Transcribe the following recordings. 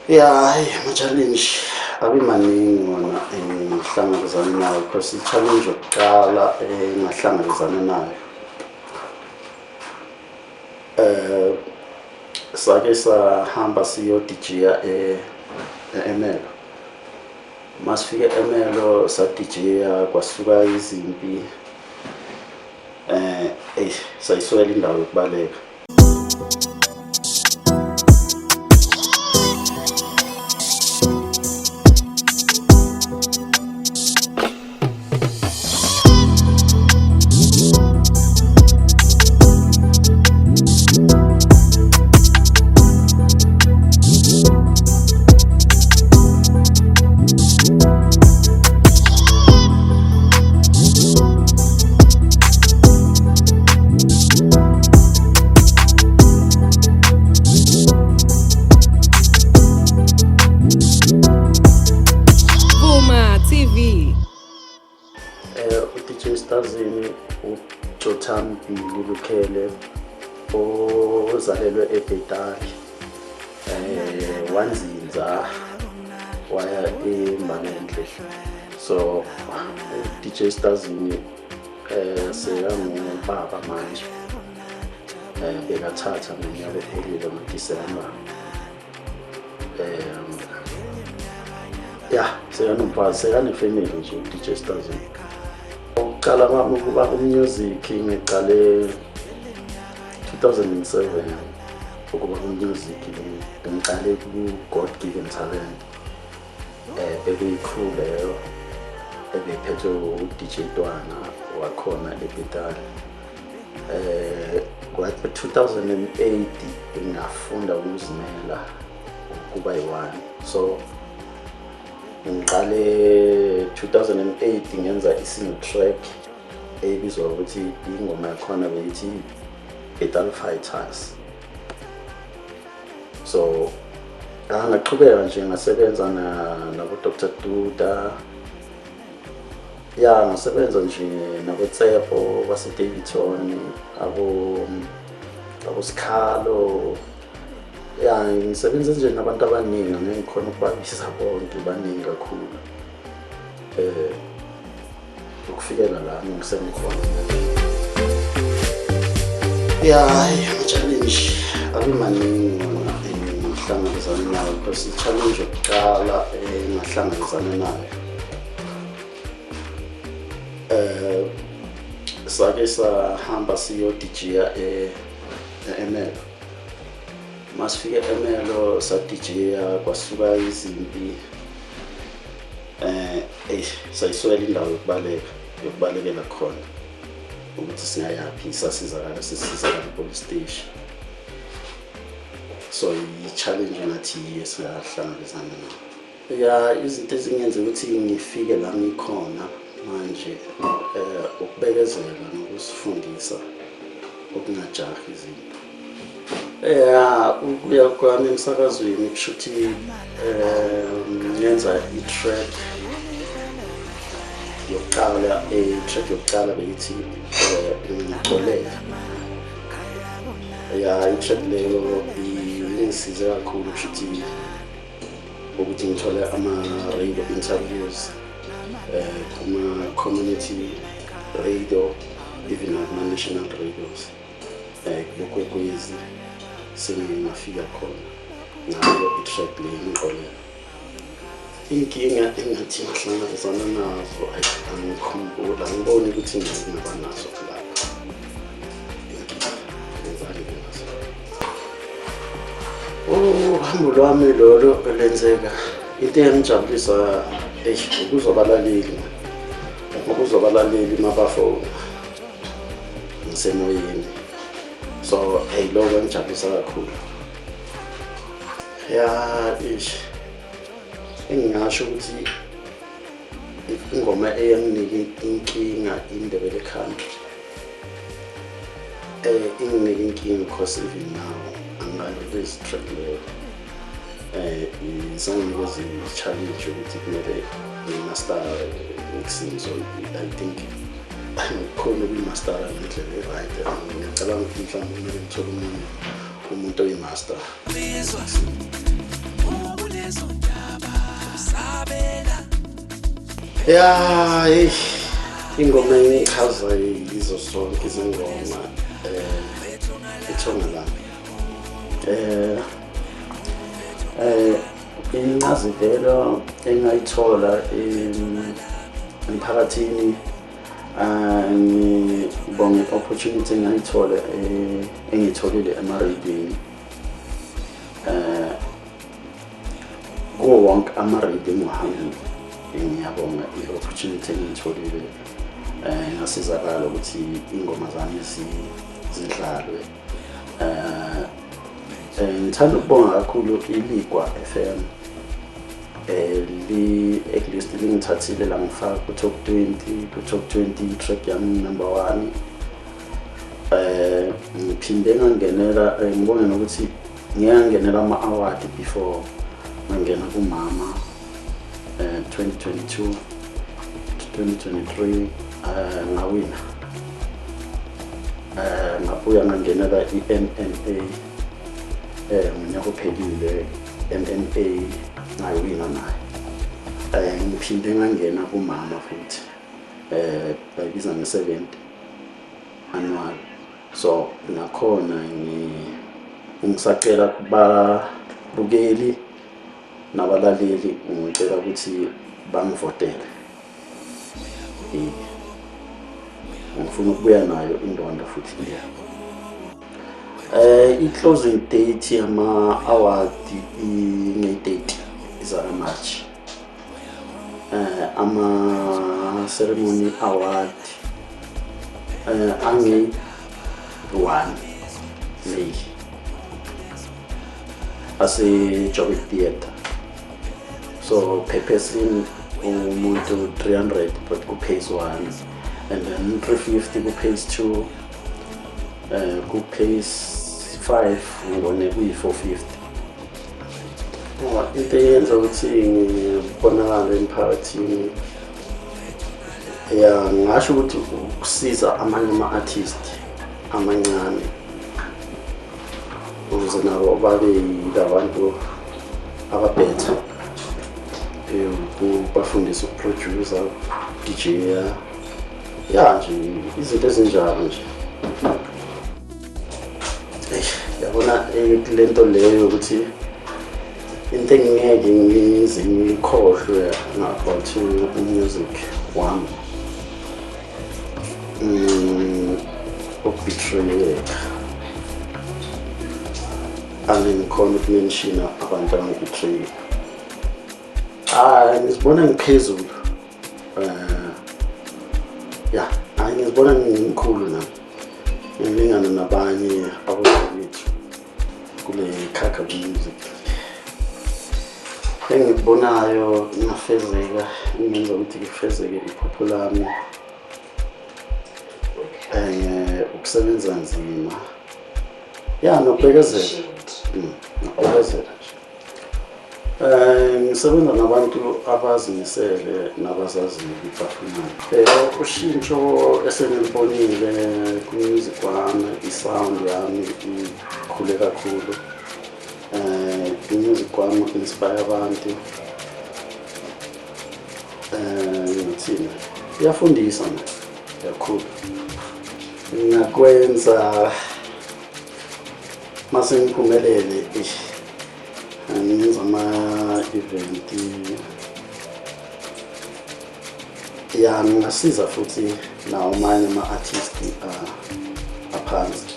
Hayi ama-challenge abe maningi wona engihlangabezana nayo because i-challenge yokuqala engahlangabezana nayo sake sahamba siyodijiya e-Ermelo. Masifike e-Ermelo sadijiya kwasuka izimpi sayiswela indawo yokubaleka. uDJ Stazini uJotham Lukhele ozalelwe eBhetali wanzinza waya eMbanenhle. So uDJ Stazini sekangubaba manje, bekathatha ngonyaka ophelile ngoDisemba. Sekanomfazi, sekanefamily nje uDJ Stazini. Ukuqala kwami ukuba umusic ngiqale 2007 ukuba umusic ngiqale ku-God Given Talent. Bekuyi-crew leyo ebephethwe uDJ Ntwana wakhona eBhetali. Ngo-2008 ngafunda ukuzimela ukuba yi-one. So ngiqale 2008 ngenza i-single track ebizwa ukuthi ingoma yakhona beyithi Bhetali Fighters. So ngaqhubeka nje ngasebenza nabo Dr. Duda, ngasebenza nje nabo Tshepo base Davidson, abo Sikhalo. Ngisebenza nje nabantu abaningi, ngikhona ukubabiza bonke, baningi kakhulu ukufikela la ngisengikhona. Ama-challenge abe maningi wona engihlangabezana nayo because i-challenge yokuqala engahlangabezana nayo sake sahamba siyodijiya e-Ermelo. Masifike e-Ermelo sadijiya kwasuka izimpi sayiswela indawo yokubalekela khona ukuthi singayaphi, sisizakala police station. So i-challenge ngathi esihlangabezana nayo. Izinto ezingenza ukuthi ngifike la ngikhona manje ukubekezela nokusifundisa ukungajahi izinto. Ukuya kwami emsakazweni kusho ukuthi ngenza i-track yokuqala beyithi ngixolele. I-track leyo ingisize kakhulu ukuthi ngithole ama-radio interviews kuma-community radio, even nama-national radios. Lokwekwezi sengingafika khona ngayo i-track leyo ngixolele. Inkinga engathi ngihlangabezana nazo angikhumbula, ngibone ukuthi ngingaba nazo lapha. Uhambo lwami lolo lwenzeka, into engijabulisa ukuzobalaleli mabafona ngisemoyeni. So lokho ngijabulisa kakhulu. Engingasho ukuthi ingoma eyanginike inkinga iNdebele Country. Inginike inkinga because even now angilezi track leyo. Sanginikeza i-challenge ukuthi kumele ngimaster mixing. So I think khona ukuyi-master ngendlela e-right. Ngiyacabanga ukuthi mhlawumbe kumele ngithole umuntu oyi-master. Ya, ingoma engichaza yizo zonke izingoma ithonga lami. Incazelo engayithola emphakathini, ngibonge opportunity engayithola engiyitholile ema-radioini. Kuwo wonke ama-radio engihambile ngiyabonga i-opportunity engiyitholile, ngasizakala ukuthi ingoma zami zidlalwe. Ngithanda ukubonga kakhulu iLigwa FM, at least lingithathile langifaka ku-top 20, ku-top 20 track yami number 1. Ngiphinde ngangenela, ngibonge nokuthi ngiyangenela ama-award before ngangena kuMama 2022 2023, ngawina. Ngabuya ngangenela i-MMA ngonyaka ophelile, MMA ngayiwina naye. Ngiphinde ngangena kuMama futhi, bayibiza nge-7th annual. So nakhona ngisacela kubabukeli nabalaleli, ngicela ukuthi bangivotele. Ngifuna ukubuya nayo indondo futhi le. I-closing date yama-award nge-date izaka-March. Ama-ceremony award ange-1 May ase-Joburg Theatre. So per person umuntu 300 but ku-pays 1, and then 350 ku-pays 2, ku-pays 5 ngibone kuyi-450. Into eyenza ukuthi ngibonakale emphakathini, ngasho ukuthi ukusiza amanye ama-artist amancane ukuze nabo babe yilabantu ababhetha, ukubafundisa ukuproducer, DJ, nje izinto ezinjalo nje. Yabona le nto leyo ukuthi into engingeke ngize ngikhohlwe about music wami, ukubetrayeka. Angikhona ukumenshina abantu abangibetray. Ngizibona ngiphezulu, ngizibona ngimkhulu nami, ngilingana nabanye abodawethu kule khakha music. Engikubonayo ngafezeka, ngenza ukuthi ngifezeke iphupho lami, ukusebenza nzima, nokubekezela. Nokubekezela nje. Ngisebenza nabantu abazimisele nabazaziyo ukuthi bafunani. Ushintsho esengilibonile ku-music wami, i-sound yami ikhule kakhulu. I-music wami inspire abantu, ngithini, iyafundisa kakhulu. Ngakwenza mase ngiphumelele, ngenza ama-event, ngasiza futhi nawo amanye ama-artist aphansi,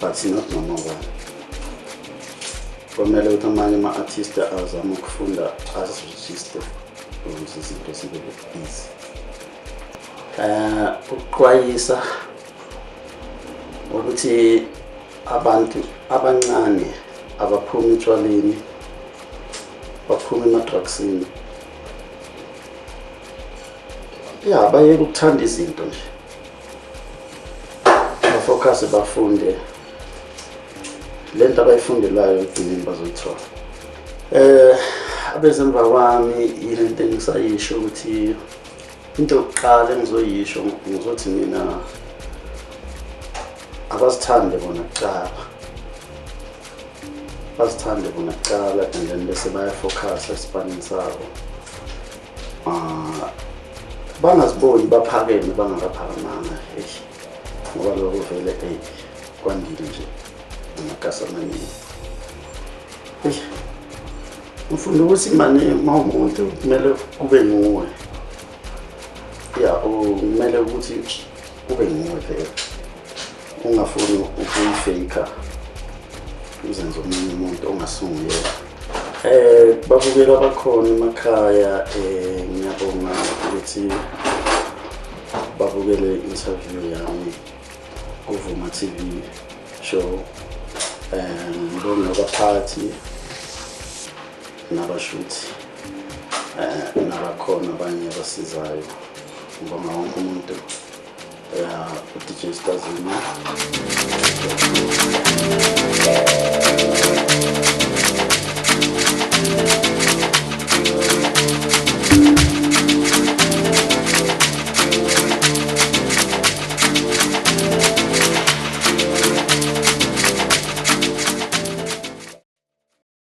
but not noma ubani. Kumele ukuthi amanye ama-artist azame ukufunda, azirejiste ukuthi izinto zibe easy. Ukuxwayisa ukuthi abantu abancane abaphumi etshwaleni, baphuma ema-drugsini, bayeke ukuthanda izinto nje, bafocus, bafunde lento abayifundelayo ekugcineni bazoyithola. Abezemva kwami ilento engisayisho ukuthi into yokuqala engizoyisho ngizothi mina abasithande bona kuqala, bazithande bona kuqala, and then bese bayafocus esipanini sabo. bangaziboni baphakeme bangakaphakamanga ngoba lokho vele kwandile nje amagasi amaningi. Ngifunda ukuthi manje mawumuntu kumele kube nguwe kumele ukuthi kube nguwe vele ungafuni ukuyifaka uzenze omunye umuntu ongasunguyela. Babukela abakhona emakhaya ngiyabonga ukuthi babukele interview yami kuVuma TV show ngibonga abaphathi nabashuthi nabakhona abanye abasizayo. Ngibonga wonke umuntu uDJ Stazini.